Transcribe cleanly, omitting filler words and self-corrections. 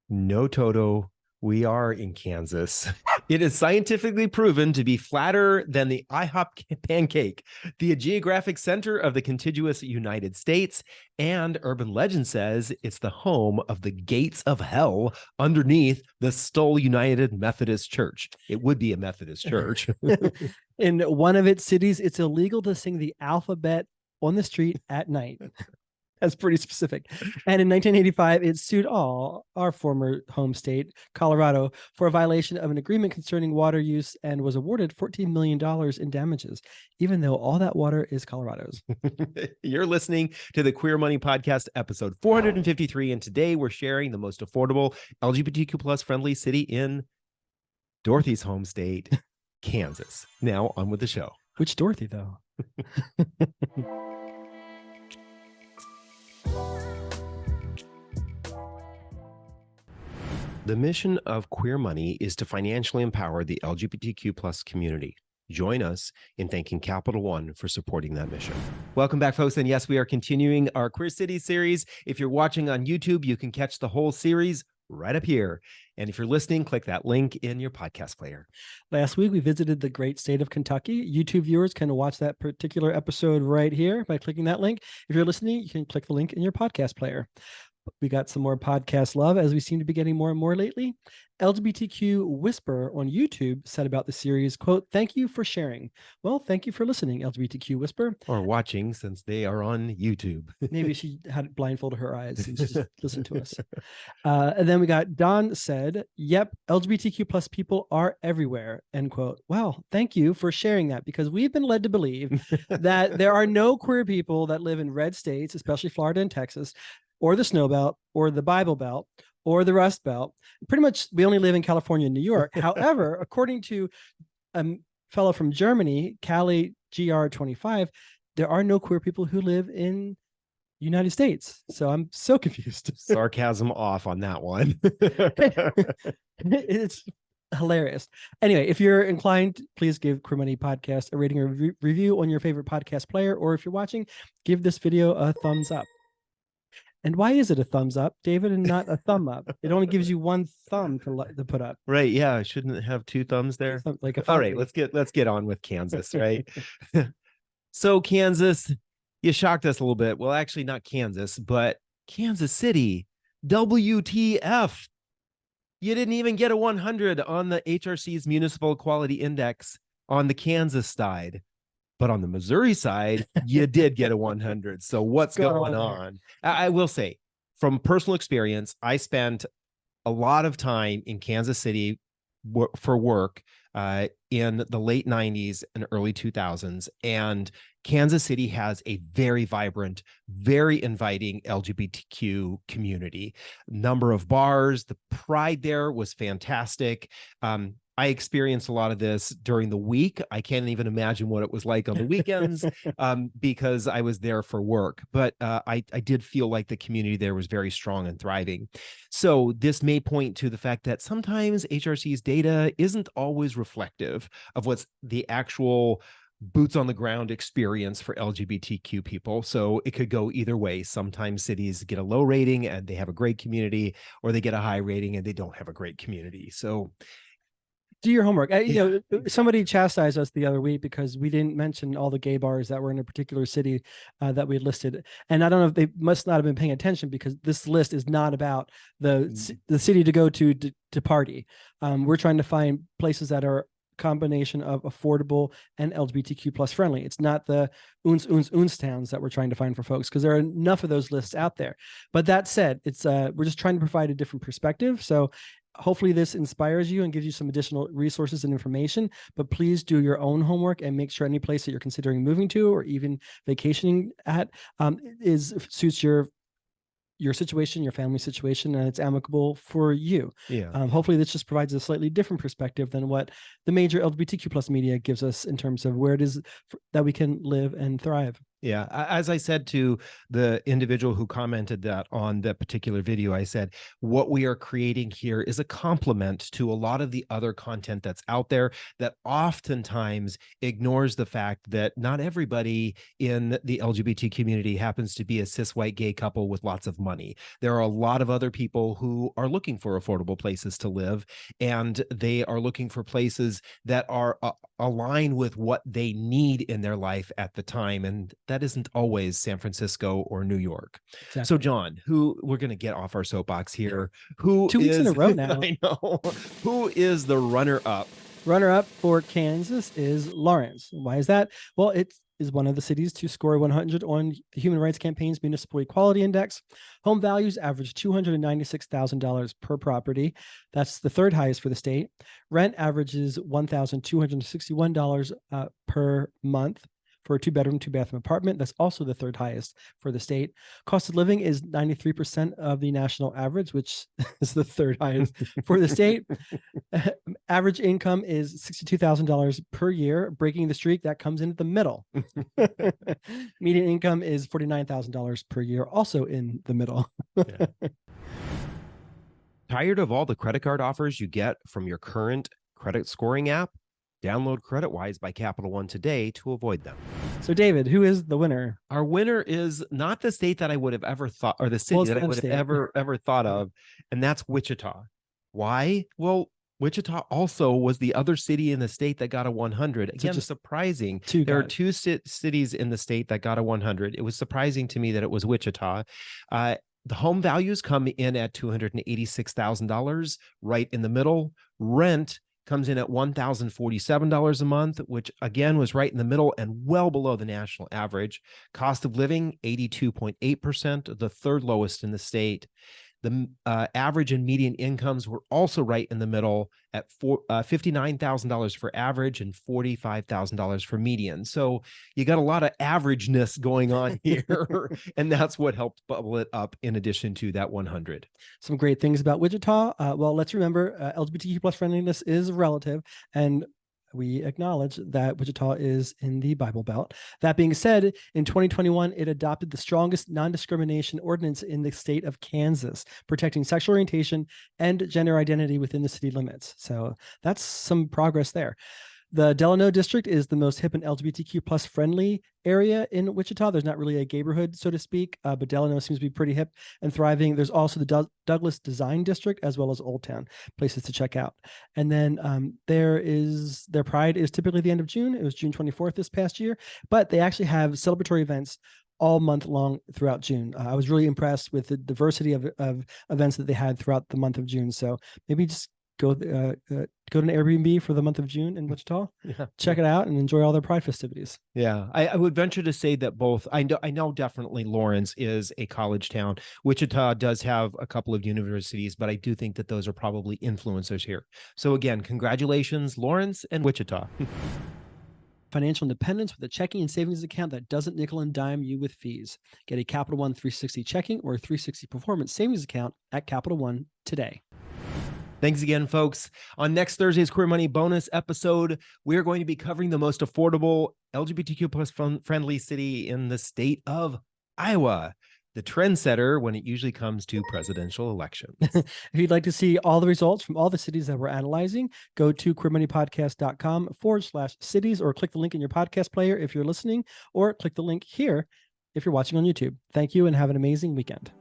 No, Toto, we are in Kansas. It is scientifically proven to be flatter than the IHOP pancake, the geographic center of the contiguous United States, and urban legend says it's the home of the gates of hell underneath the Stoll United Methodist Church. It would be a Methodist church. In one of its cities, it's illegal to sing the alphabet on the street at night. That's pretty specific. And in 1985, it sued our former home state, Colorado, for a violation of an agreement concerning water use and was awarded $14 million in damages, even though all that water is Colorado's. You're listening to the Queer Money Podcast, episode 453. And today we're sharing the most affordable LGBTQ plus friendly city in Dorothy's home state, Kansas. Now on with the show. Which Dorothy, though? The mission of Queer Money is to financially empower the LGBTQ plus community. Join us in thanking Capital One for supporting that mission. Welcome back, folks. And yes, we are continuing our Queer City series. If you're watching on YouTube, you can catch the whole series right up here. And if you're listening, click that link in your podcast player. Last week, we visited the great state of Kentucky. YouTube viewers can watch that particular episode right here by clicking that link. If you're listening, you can click the link in your podcast player. We got some more podcast love, as we seem to be getting more and more lately. LGBTQ Whisper on YouTube said about the series, quote, "Thank you for sharing." Well, thank you for listening, LGBTQ Whisper. Or watching, since they are on YouTube. Maybe she had blindfolded her eyes and just listened to us. And then we got Don said, "Yep, LGBTQ plus people are everywhere," end quote. Well, thank you for sharing that, because we've been led to believe that there are no queer people that live in red states, especially Florida and Texas, or the Snow Belt, or the Bible Belt, or the Rust Belt. Pretty much, we only live in California and New York. However, according to a fellow from Germany, Callie GR25, there are no queer people who live in United States. So I'm so confused. Sarcasm off on that one. It's hilarious. Anyway, if you're inclined, please give Queer Money Podcast a rating or review on your favorite podcast player. Or if you're watching, give this video a thumbs up. And why is it a thumbs up, David, and not a thumb up? It only gives you one thumb to put up. Right. Yeah. Shouldn't it have two thumbs there? Like all right, let's get on with Kansas, right? So Kansas, you shocked us a little bit. Well, actually not Kansas, but Kansas City. WTF. You didn't even get a 100 on the HRC's Municipal Equality Index on the Kansas side. But on the Missouri side, you did get a 100. So what's going on? I will say, from personal experience, I spent a lot of time in Kansas City for work in the late 90s and early 2000s. And Kansas City has a very vibrant, very inviting LGBTQ community. Number of bars, the pride there was fantastic. I experienced a lot of this during the week. I can't even imagine what it was like on the weekends because I was there for work. But I did feel like the community there was very strong and thriving. So this may point to the fact that sometimes HRC's data isn't always reflective of what's the actual boots on the ground experience for LGBTQ people. So it could go either way. Sometimes cities get a low rating and they have a great community, or they get a high rating and they don't have a great community. So do your homework. You know, somebody chastised us the other week because we didn't mention all the gay bars that were in a particular city that we listed. And I don't know if they must not have been paying attention, because this list is not about the city to go to party. We're trying to find places that are combination of affordable and LGBTQ plus friendly. It's not the uns towns that we're trying to find for folks, because there are enough of those lists out there. But that said, it's we're just trying to provide a different perspective. So hopefully this inspires you and gives you some additional resources and information, but please do your own homework and make sure any place that you're considering moving to or even vacationing at suits your situation, your family situation, and it's amicable for you. Yeah. Hopefully this just provides a slightly different perspective than what the major LGBTQ plus media gives us in terms of where it is that we can live and thrive. Yeah. As I said to the individual who commented that on that particular video, I said, what we are creating here is a complement to a lot of the other content that's out there that oftentimes ignores the fact that not everybody in the LGBT community happens to be a cis white gay couple with lots of money. There are a lot of other people who are looking for affordable places to live, and they are looking for places that are align with what they need in their life at the time. And that isn't always San Francisco or New York. Exactly. So, John, who we're going to get off our soapbox here. Who 2 weeks in a row now. I know. Who is the runner up? Runner up for Kansas is Lawrence. Why is that? Well, it is one of the cities to score 100 on the Human Rights Campaign's Municipal Equality Index. Home values average $296,000 per property. That's the third highest for the state. Rent averages $1,261 per month for a 2-bedroom, 2-bathroom apartment. That's also the third highest for the state. Cost of living is 93% of the national average, which is the third highest for the state. Average income is $62,000 per year. Breaking the streak, that comes in at the middle. Median income is $49,000 per year, also in the middle. Yeah. Tired of all the credit card offers you get from your current credit scoring app? Download CreditWise by Capital One today to avoid them. So, David, who is the winner? Our winner is not the state that I would have ever thought, or the city that I would have ever thought of, and that's Wichita. Why? Well, Wichita also was the other city in the state that got a 100. Again, just surprising. There are two cities in the state that got a 100. It was surprising to me that it was Wichita. The home values come in at $286,000, right in the middle. Rent comes in at $1,047 a month, which again was right in the middle and well below the national average. Cost of living, 82.8%, the third lowest in the state. The average and median incomes were also right in the middle at $59,000 for average and $45,000 for median. So you got a lot of averageness going on here, and that's what helped bubble it up in addition to that 100. Some great things about Wichita. Well, let's remember LGBTQ plus friendliness is relative, and we acknowledge that Wichita is in the Bible Belt. That being said, in 2021, it adopted the strongest non-discrimination ordinance in the state of Kansas, protecting sexual orientation and gender identity within the city limits. So that's some progress there. The Delano district is the most hip and LGBTQ plus friendly area in Wichita. There's not really a neighborhood, so to speak, but Delano seems to be pretty hip and thriving. There's also the Douglas Design District, as well as Old Town, places to check out. And then their Pride is typically the end of June. It was June 24th this past year, but they actually have celebratory events all month long throughout June. I was really impressed with the diversity of events that they had throughout the month of June. So maybe just go to an Airbnb for the month of June in Wichita, check it out and enjoy all their Pride festivities. Yeah, I would venture to say that both, I know definitely Lawrence is a college town. Wichita does have a couple of universities, but I do think that those are probably influencers here. So again, congratulations, Lawrence and Wichita. Financial independence with a checking and savings account that doesn't nickel and dime you with fees. Get a Capital One 360 checking or 360 performance savings account at Capital One today. Thanks again, folks. On next Thursday's Queer Money bonus episode, we're going to be covering the most affordable LGBTQ plus friendly city in the state of Iowa, the trendsetter when it usually comes to presidential elections. If you'd like to see all the results from all the cities that we're analyzing, go to queermoneypodcast.com/cities or click the link in your podcast player if you're listening, or click the link here if you're watching on YouTube. Thank you and have an amazing weekend.